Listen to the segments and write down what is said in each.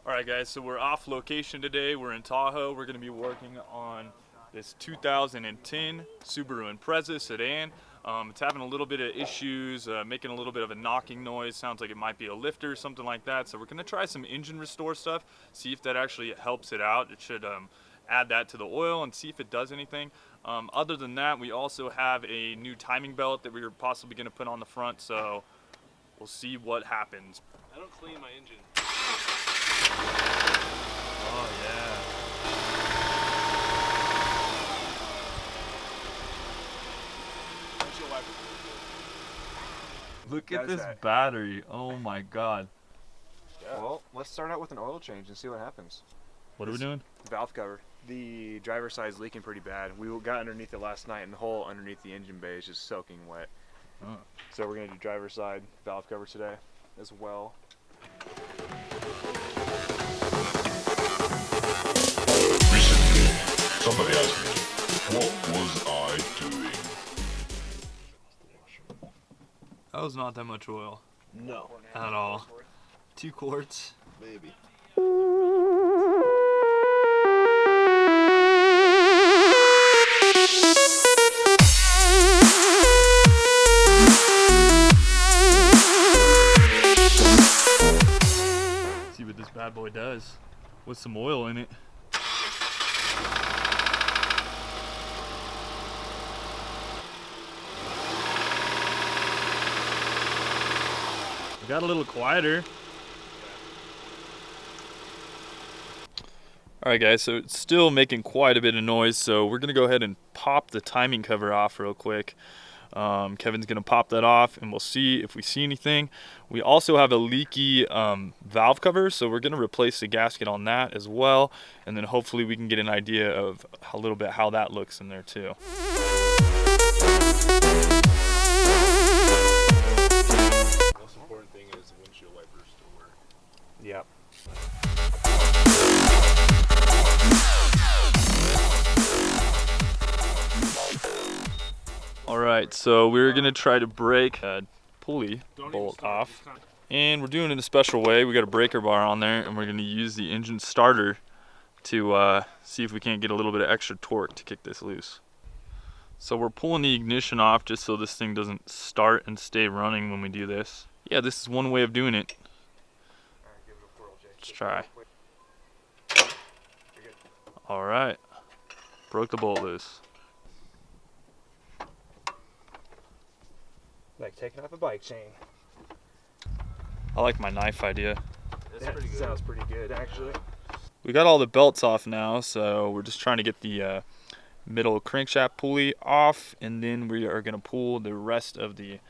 Alright guys, so we're off location today. We're in Tahoe. We're going to be working on this 2010 Subaru Impreza sedan. It's having a little bit of issues, making a little bit of a knocking noise. Sounds like it might be a lifter or something like that. So we're going to try some engine restore stuff, see if that actually helps it out. It should add that to the oil and see if it does anything. Other than that, we also have a new timing belt that we were possibly going to put on the front, so we'll see what happens. I don't clean my engine. Oh yeah. Look at this battery. Oh my god. Yeah. Well, let's start out with an oil change and see what happens. What are we doing? Valve cover. The driver's side is leaking pretty bad. We got underneath it last night and the hole underneath the engine bay is just soaking wet. Oh. So we're going to do driver's side valve cover today as well. Recently, somebody asked me, what was I doing? That was not that much oil. No. At all. 2 quarts. Maybe. See what this bad boy does with some oil in it. It got a little quieter. Alright guys, so it's still making quite a bit of noise, so we're going to go ahead and pop the timing cover off real quick. Kevin's going to pop that off and we'll see if we see anything. We also have a leaky valve cover, so we're going to replace the gasket on that as well, and then hopefully we can get an idea of a little bit how that looks in there too. Most important thing is the windshield wipers to work. Yep. Alright, so we're going to try to break a pulley bolt off. And we're doing it a special way. We got a breaker bar on there, and we're going to use the engine starter to see if we can't get a little bit of extra torque to kick this loose. So we're pulling the ignition off just so this thing doesn't start and stay running when we do this. Yeah, this is one way of doing it. Let's try. Alright, broke the bolt loose. Like taking off a bike chain. I like my knife idea. That sounds pretty good, actually. We got all the belts off now, so we're just trying to get the middle crankshaft pulley off, and then we are going to pull the rest of the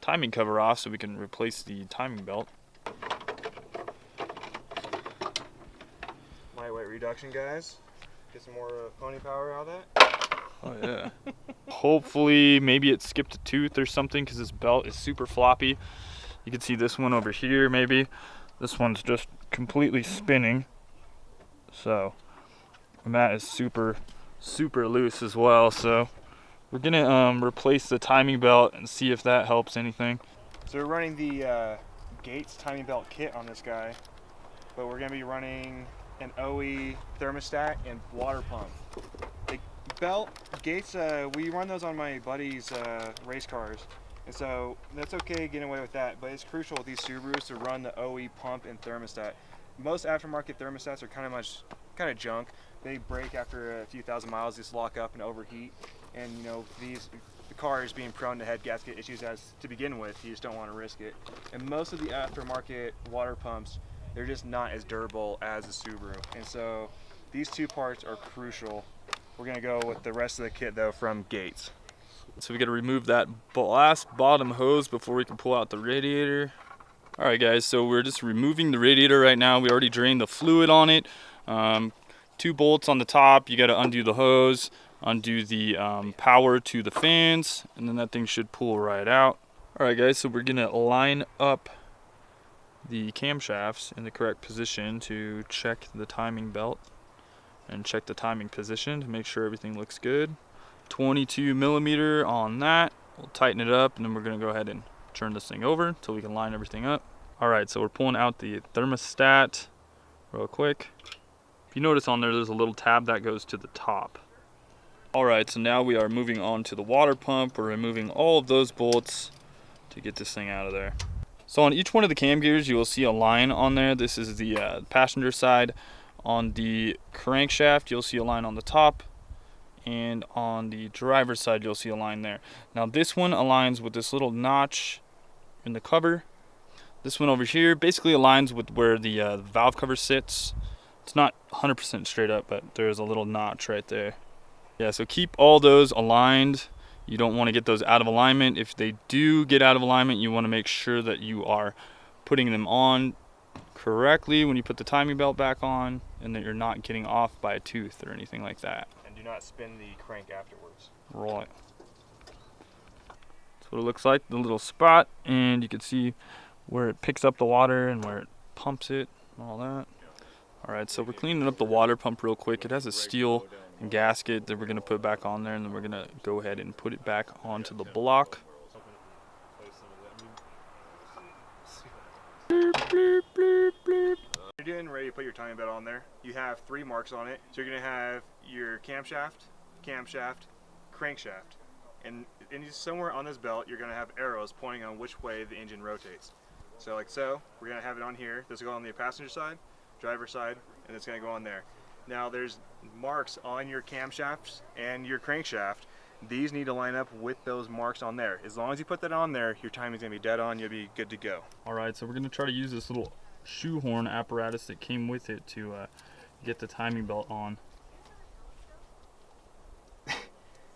timing cover off so we can replace the timing belt. Lightweight reduction, guys. Get some more pony power out of that. Oh yeah. Hopefully maybe it skipped a tooth or something because this belt is super floppy. You can see this one over here maybe. This one's just completely spinning. So, and that is super loose as well. So we're gonna replace the timing belt and see if that helps anything. So we're running the Gates timing belt kit on this guy, but we're gonna be running an OE thermostat and water pump. The belt, Gates, we run those on my buddy's race cars, and so that's okay getting away with that, but it's crucial with these Subarus to run the OE pump and thermostat. Most aftermarket thermostats are kind of junk. They break after a few thousand miles, just lock up and overheat, and you know, the car is being prone to head gasket issues as to begin with. You just don't want to risk it. And most of the aftermarket water pumps, they're just not as durable as a Subaru, and so these two parts are crucial. We're gonna go with the rest of the kit though from Gates. So we gotta remove that last bottom hose before we can pull out the radiator. Alright guys, so we're just removing the radiator right now. We already drained the fluid on it. 2 bolts on the top. You gotta undo the hose, undo the power to the fans, and then that thing should pull right out. Alright guys, so we're gonna line up the camshafts in the correct position to check the timing belt and check the timing position to make sure everything looks good. 22 millimeter on that. We'll tighten it up, and then we're gonna go ahead and turn this thing over until we can line everything up. All right, so we're pulling out the thermostat real quick. If you notice on there's a little tab that goes to the top. Alright, so now we are moving on to the water pump. We're removing all of those bolts to get this thing out of there. So on each one of the cam gears, you will see a line on there. This is the passenger side. On the crankshaft, you'll see a line on the top. And on the driver's side, you'll see a line there. Now this one aligns with this little notch in the cover. This one over here basically aligns with where the valve cover sits. It's not 100% straight up, but there's a little notch right there. Yeah, so keep all those aligned. You don't want to get those out of alignment. If they do get out of alignment, you want to make sure that you are putting them on correctly when you put the timing belt back on, and that you're not getting off by a tooth or anything like that. And do not spin the crank afterwards. Right. That's what it looks like, the little spot, and you can see where it picks up the water and where it pumps it and all that. Alright, so we're cleaning up the water pump real quick. It has a steel gasket that we're going to put back on there, and then we're going to go ahead and put it back onto the block. You're getting ready to put your timing belt on there. You have 3 marks on it. So you're going to have your camshaft, crankshaft, and somewhere on this belt you're going to have arrows pointing on which way the engine rotates. So like so, we're going to have it on here. This will go on the passenger side, driver's side, and it's going to go on there. Now there's marks on your camshafts and your crankshaft. These need to line up with those marks on there. As long as you put that on there, your timing's going to be dead on. You'll be good to go. Alright, so we're going to try to use this little shoehorn apparatus that came with it to get the timing belt on.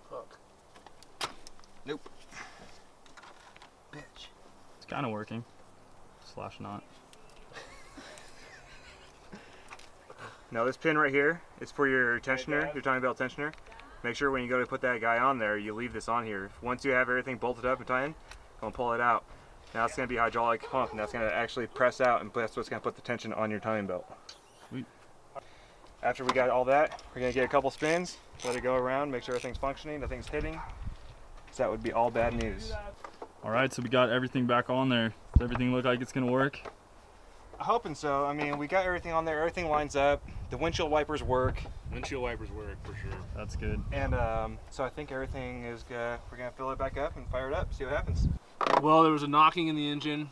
Hook. Nope. Bitch. It's kind of working. Slash not. Now this pin right here is for your tensioner, your timing belt tensioner. Make sure when you go to put that guy on there, you leave this on here. Once you have everything bolted up and tightened, go and pull it out. Now it's going to be hydraulic pump, and that's going to actually press out, and that's what's going to put the tension on your timing belt. Sweet. After we got all that, we're going to get a couple spins, let it go around, make sure everything's functioning, nothing's hitting. So that would be all bad news. Alright, so we got everything back on there. Does everything look like it's going to work? I'm hoping so. I mean, we got everything on there, everything lines up, the windshield wipers work. Windshield wipers work for sure. That's good. And so I think everything is good. We're going to fill it back up and fire it up, see what happens. Well, there was a knocking in the engine.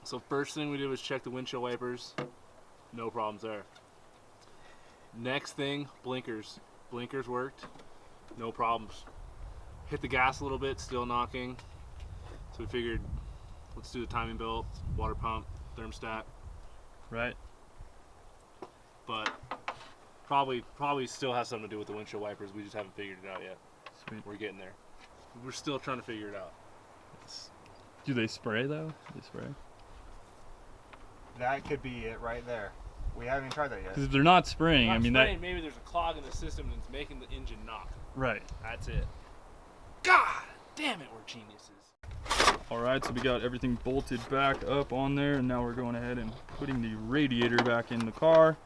So first thing we did was check the windshield wipers. No problems there. Next thing, blinkers. Blinkers worked. No problems. Hit the gas a little bit, still knocking. So we figured, let's do the timing belt, water pump, thermostat. Right. But probably still has something to do with the windshield wipers. We just haven't figured it out yet. Sweet. We're getting there. We're still trying to figure it out. Do they spray though? Do they spray? That could be it right there. We haven't even tried that yet. Because if they're not spraying, I mean spraying, maybe there's a clog in the system and it's making the engine knock. Right. That's it. God damn it, we're geniuses. Alright, so we got everything bolted back up on there, and now we're going ahead and putting the radiator back in the car.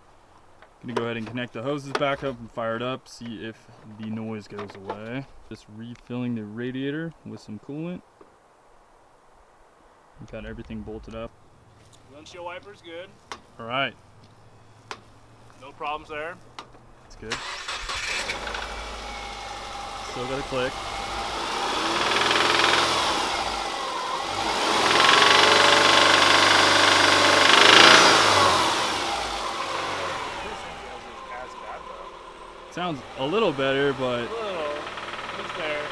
Gonna go ahead and connect the hoses back up and fire it up, see if the noise goes away. Just refilling the radiator with some coolant. We've got everything bolted up. Windshield wipers good. Alright, No problems there. that's good. Still got a click. Sounds a little better, but It's there.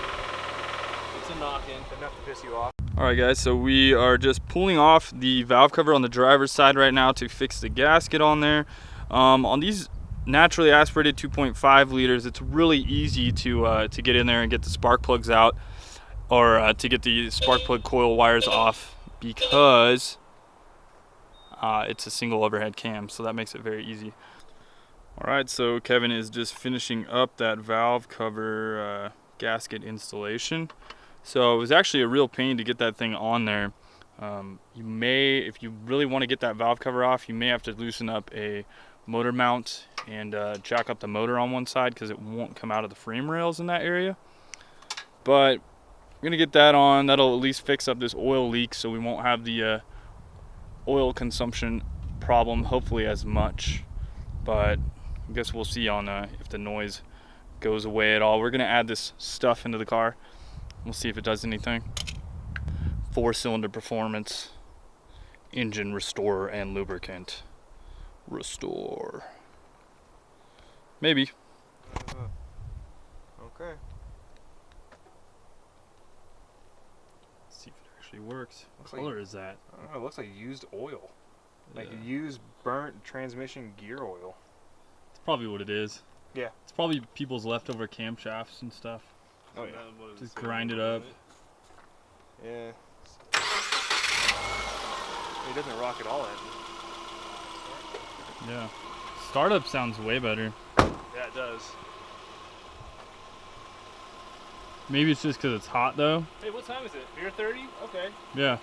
It's a knocking. Enough to piss you off. alright guys, so we are just pulling off the valve cover on the driver's side right now to fix the gasket on there. On these naturally aspirated 2.5 liters, it's really easy to get in there and get the spark plugs out, or to get the spark plug coil wires off, because it's a single overhead cam, so that makes it very easy. Alright, so Kevin is just finishing up that valve cover gasket installation. So it was actually a real pain to get that thing on there. You may, if you really want to get that valve cover off, you may have to loosen up a motor mount and jack up the motor on one side, because it won't come out of the frame rails in that area. But we're going to get that on. That'll at least fix up this oil leak, so we won't have the oil consumption problem, hopefully as much, but I guess we'll see on if the noise goes away at all. We're gonna add this stuff into the car. We'll see if it does anything. 4-cylinder performance, engine restorer and lubricant. Restore. Maybe. Okay. Let's see if it actually works. What Looks like- color is that? I don't know. It looks like used oil. Like Yeah. used burnt transmission gear oil. It's probably what it is. Yeah. It's probably people's leftover camshafts and stuff. Oh yeah. Just grind it up. Yeah. It doesn't rock at all. Yeah. Startup sounds way better. Yeah, it does. Maybe it's just because it's hot though. Hey, what time is it? Beer 30? Okay. Yeah.